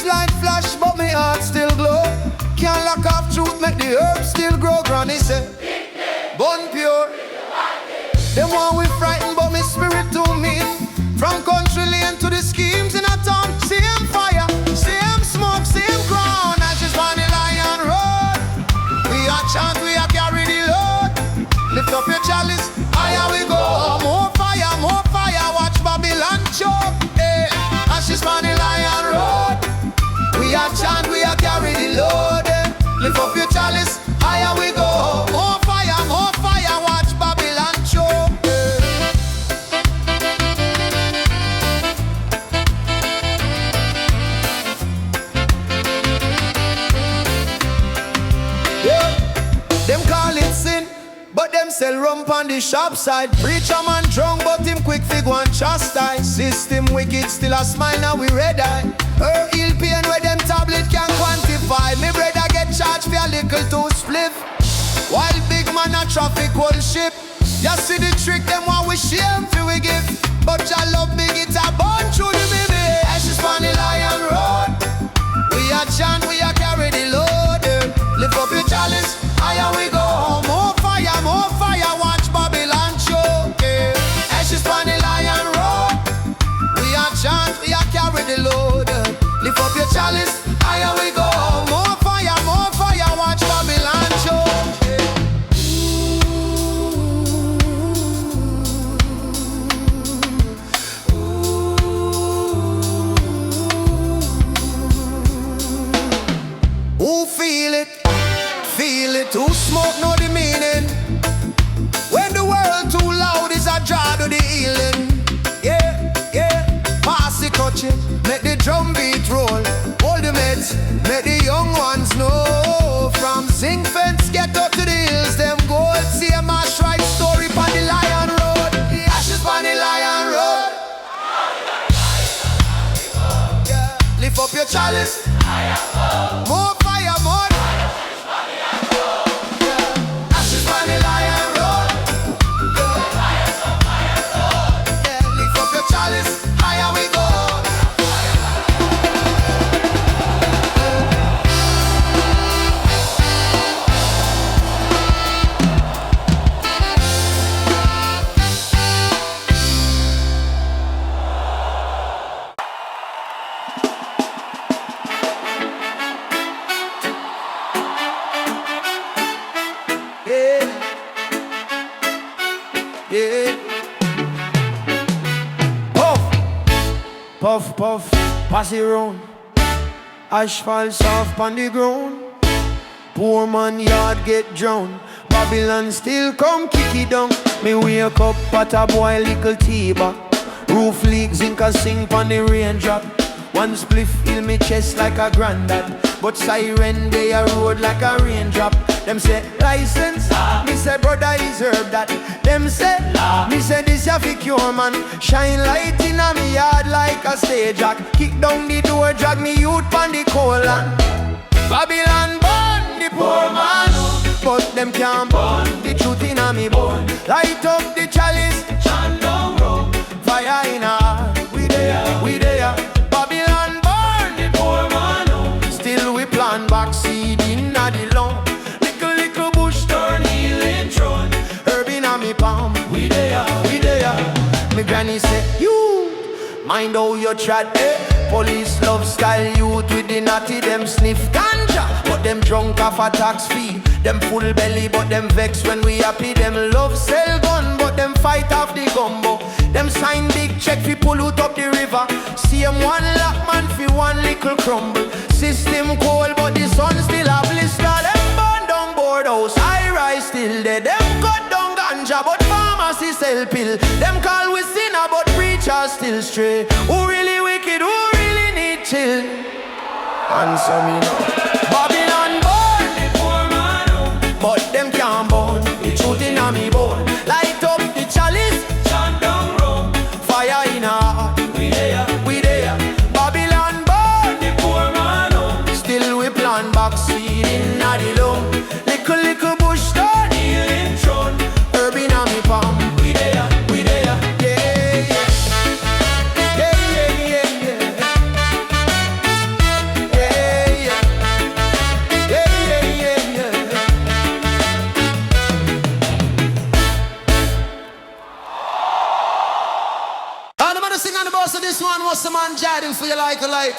Dreams like flash, but my heart still glow. Can't lock off truth, make the herbs still grow. Granny say, born pure. Them one we frightened, but my spirit too mean. From country lane to the schemes in a town. Same fire, same smoke, same crown. Ashes on the Lion Road. We are chant, we are carry the load. Lift up your chalice, higher we go. More fire, watch Babylon choke. Hey, ashes on the Lion Road. We are chant, we are carry the load. Hey. Lift up your chalice, higher we go. More fire, watch Babylon choke. Hey. Yeah. Them call it sin, but them sell rum on the shop side. Preacher man drunk, but him quick fig one chastise. System wicked, still a smile, now we red eye. Her ill pain where them tablet can quantify. Me brother get charged for a little too spliff. While big man a traffic whole ship. You see the trick, them what we shame for we give. But ya love big, it's a born through the baby. Ashes on the Lion Road. We are chant, we are carry the load. Lift up your chalice, higher we go. More fire, watch Babylon choke. Ashes on the Lion Road. We are chant, we are carry the load. Lift up your chalice, higher we go. More fire, watch Babylon choke. Who feel it? Feel it. Who smoke know the meaning? When the world too loud is a jar to the healing. Yeah. Pass the touching, make the drum beat roll. Hold the meds, make the young ones know. From zinc fence get up to the hills, them gold. See a march right story on the Lion Road. The ashes on the Lion Road. Yeah. Lift up your chalice. More fire, more. Ashes on the Lion Road. Yeah. Lift up your chalice. Higher we go. Yeah. Puff, pass it round. Ash falls off on the ground. Poor man yard get drowned. Babylon still come kick it down. Me wake up at a boy little tea-bag. Roof leak, zinc a sing pon the raindrop. One spliff fill me chest like a granddad. But siren they a road like a raindrop. Them say license, me say brother is herb that. Them say, me say this ya fi cure man. Shine light in a me yard like a stage jack. Kick down the door, drag me youth pon the cola. Babylon burn the poor man, but them can't burn the truth in a me bone. Light up the chalice, chant down road. Fire in a heart, we there. Babylon burn the poor man, still we plant back seed in a the lawn. Little bush turn healing throne. Herb in a me palm, we there. Me granny say, you mind how you trad, eh? Police love style youth with the natty. Them sniff ganja, but them drunk off a tax fee. Them full belly, but them vex when we happy. Them love sell gun, but them fight off the gumbo. Them sign big check fi pollute up the river. See them one lock man fi one little crumble. System cold, but the sun still a blister. Them burn down boardhouse, high rise still there. Them cut down ganja, but pharmacy sell pill. Them call we sinner, but preachers still stray. Who really wicked, who really need chill? Answer me now. Babylon born, the poor man, but them can't burn the truth in a me bone. Light up the chalice, chant down road. Fire in a heart, we there. Babylon born, the poor man, still we plant back seed in a the loam. Little bush turn healing throne. Herb in a me palm, we there. Yeah. for you like a light.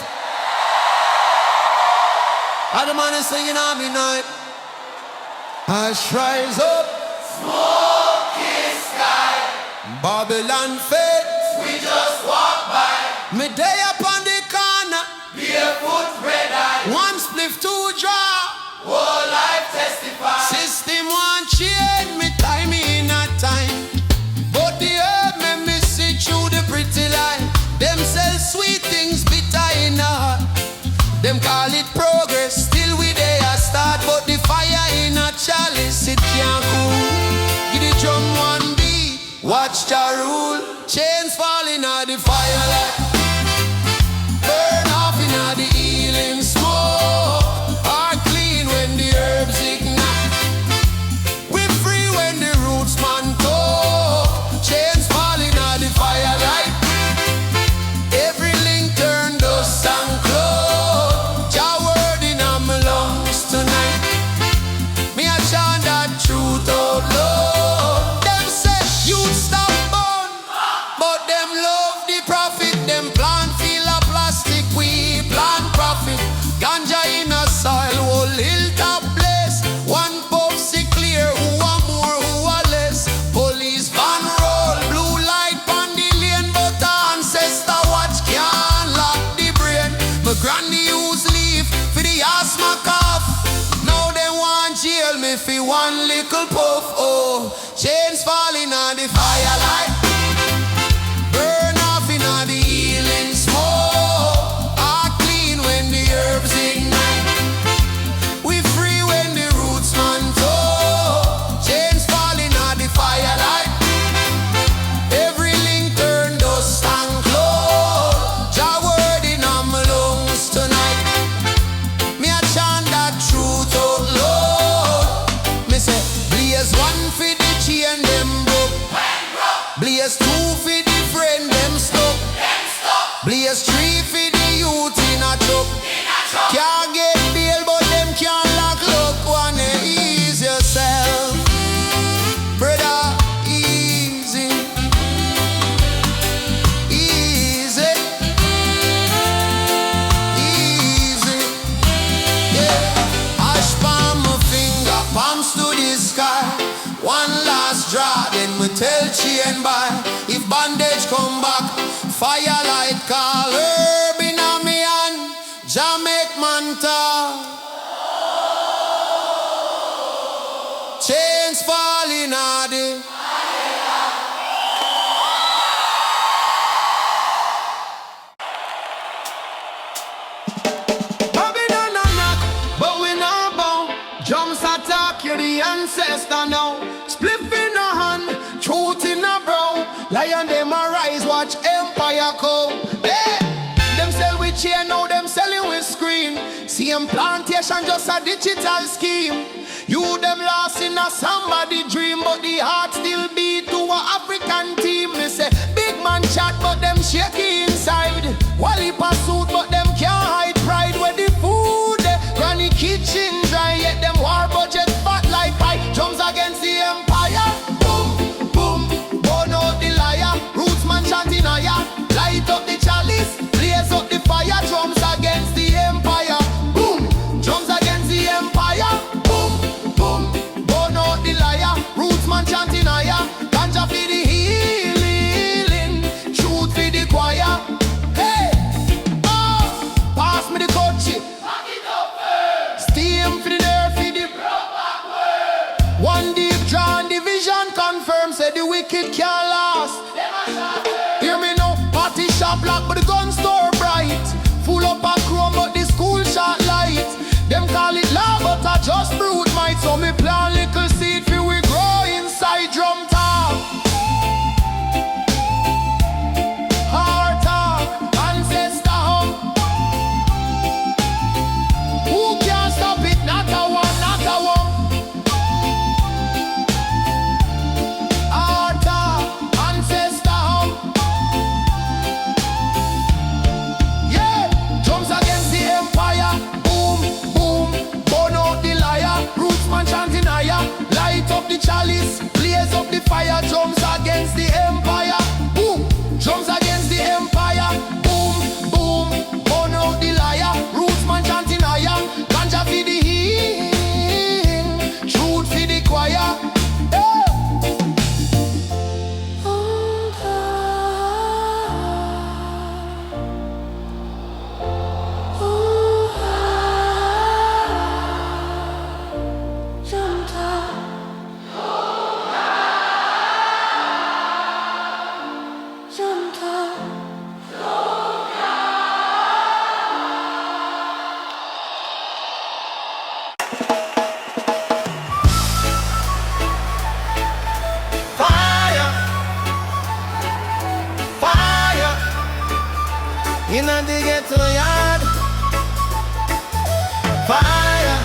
All the man is singing on me night. Ash rise up, Smoky sky, Babylon Fayh. we just walk by. Me day up on the corner, Barefoot, red eye, one spliff, two draw. whole life testify. System one change, me time in a time. But the herb me miss it through the pretty light. Them sell sweet things bitter in the heart. Them call it progress, still we there a start. But the fire in a chalice, it can't cool. Give the drum one beat, watch the rule. Chains falling out the firelight. Burn off in the healing smoke. Are clean when the herbs ignite. We free when the roots man talk. Chains falling out the firelight. Every link turn dust and cloud. Jah word in my lungs tonight. Me a chant that truth out loud. Them say youth stop born, but them love the profit. Them plant feel a plastic, we plant profit. Ganja in a soil, whole hilltop place. One puff see clear, who are more, who are less. Police van roll, blue light on the lane, but the ancestor watch can't lock the brain. My granny use leaf for the asthma cough. Now they want jail me for one little puff. Oh, chains falling on the firelight. Burn off in the healing smoke. Are clean when the herbs ignite. We free when the roots man talk. Chains falling on the firelight. Every link turn dust and cloud. Jah word in my lungs tonight. Me a chant that truth out loud. Me say blaze one for the chain them broke. Blaze two for the friend them stuck. Blaze three for the youth in a truck. Can't get bail but them can't lock luck. Wanna ease yourself, brother, easy. Easy. Easy. Yeah. Ash palm my finger, palms to the sky. One last draw, then we tell chain by. If bandage come back, firelight call herb in a me hand. Jah make man talk. Chains falling on the Babylon a knock, but we not bound. Drums attack, you the ancestor now. Spliff in a hand, truth in a brow. Lion them arise, watch empire come. Hey, them sell with chain, now them selling with screen. CM plantation just a digital scheme. You them lost in a somebody dream, but the heart still beat to a African team. Me say big man chat, but them shaky inside. Wally pursuit, but them can't hide pride. Where the food, granny kitchen dry, yet them war budget fat like pie. Drums against the empire. Boom, boom, burn out the liar. Roots man chanting higher. Light up the chalice, blaze up the fire. Drums against the empire. Boom, drums against the empire. Boom, boom, burn out the liar. Roots man chanting higher. Ganja for the healing, truth for the choir. Hey, oh, pass me the coach. Steam for the nerve for the one deep draw and division confirm. Say the wicked can't last. Hear me now, party shop lock but the gun store bright. Full up a chrome but the school shot light. Them call it law but I just brute might. So me plant little seed for we grow inside drum top. Heart talk, ancestor hum. Who can stop it? Not a one, not a one. Heart talk, Fire,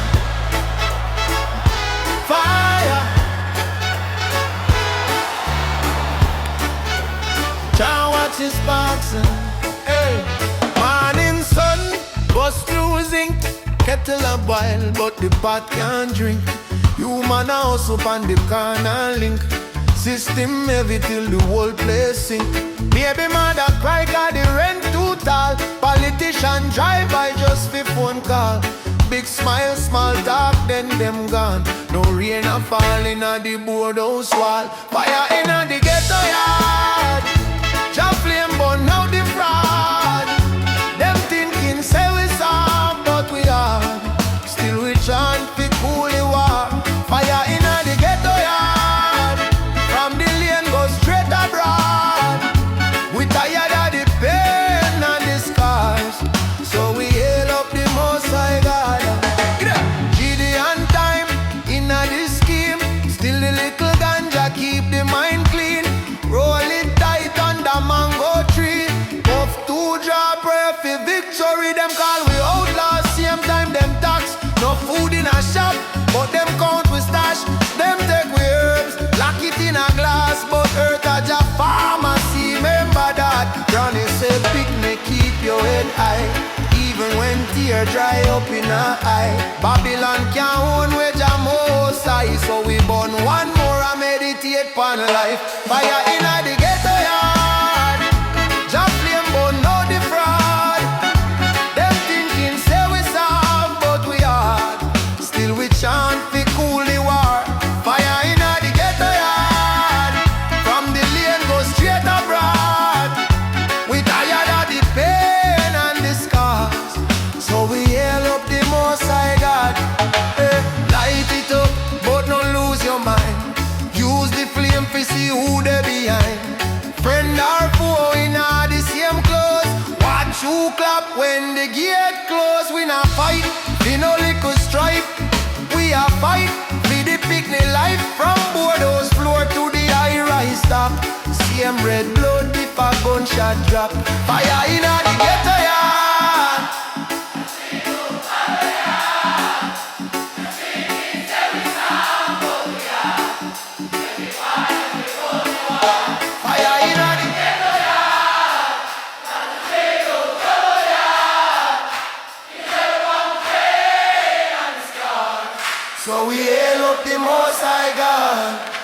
fire. Can't watch his boxing. Hey, morning sun, bust losing. Kettle a boil, but the pot can't drink. Human house up on the corner link. System heavy till the whole place sink. Baby mother cry 'cause the rent too tall. Politician drive by just for phone call. Big smile, small talk, then them gone. No rain a fall inna the boardhouse wall. Fire inna the ghetto yard. Jah flame burn out the fraud. Them thinking say we soft, but we hard. Still we chant fi cool the war. Fire inna the ghetto yard. From the lane go straight abroad. We tired of the pain and the scars, so we hail up the Most High God. Gideon time inna the scheme. Still the little ganja keep the mind clean. Roll it tight under mango tree. Puff two drop pray for victory. Them call we outlaws, same time them tax. No food in a shop, but them count we stash. Them take we herbs, lock it in a glass. But earth a ja pharmacy, remember that. Granny say picnic, keep your head high. Even when tear dry up in her eye. Babylon can't own we Jah Most High. So we burn one more and meditate pon life. Fire inna the ghetto yard. Jah flame burn out the fraud. Them thinking say we soft, but we hard. Still we chant fi cool the war. Fire inna the ghetto yard. From the lane go straight abroad. We tired of the pain and the scars, so we hail up the Most High God. Hey, light it up, but don't lose your mind. Use the flame to see who they behind. Friend or foe in all the same clothes. Watch who clap when the gate close. We not fight, we no little strife. We a fight, we the picnic life. From boardhouse floor to the high-rise top. Same red blood if a gunshot drop. Fire inna the ghetto yard. Fire inna the ghetto yard. So we hail up the Most High God.